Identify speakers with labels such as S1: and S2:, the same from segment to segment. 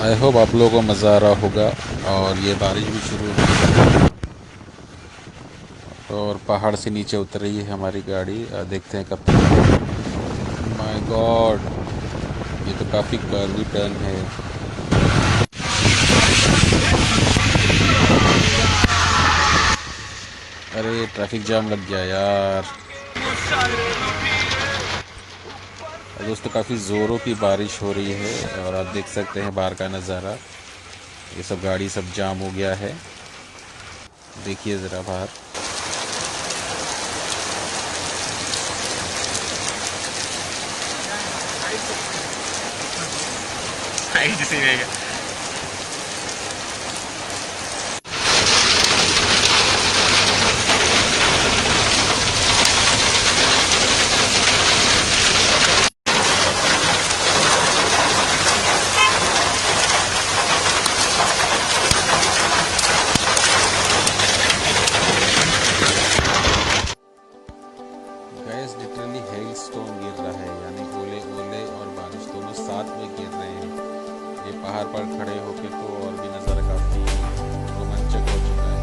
S1: I hope आप लोगों को मज़ा आ रहा होगा। और ये बारिश भी शुरू हो गई और पहाड़ से नीचे उतर रही है हमारी गाड़ी। देखते हैं कब तक। माय गॉड, ये तो काफ़ी कर्वी टर्न है। अरे ट्रैफिक जाम लग गया यार। दोस्तों काफ़ी ज़ोरों की बारिश हो रही है और आप देख सकते हैं बाहर का नज़ारा। ये सब गाड़ी सब जाम हो गया है। देखिए ज़रा बाहर।
S2: साइड से रहेगा।
S1: गैस लिटरली हेल स्टोन गिर रहा है, यानी ओले ओले और बारिश दोनों साथ में गिर रहे हैं। ये पहाड़ पर खड़े होके तो और भी नज़ारा काफ़ी रोमांचक हो चुका है।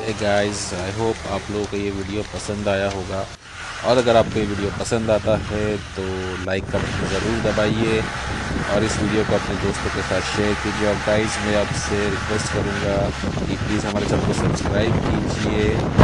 S1: हे गाइस, आई होप आप लोगों को ये वीडियो पसंद आया होगा। और अगर आपको ये वीडियो पसंद आता है तो लाइक का बटन ज़रूर दबाइए और इस वीडियो को अपने दोस्तों के साथ शेयर कीजिए। और गाइस मैं आपसे रिक्वेस्ट करूँगा कि प्लीज़ हमारे चैनल को सब्सक्राइब कीजिए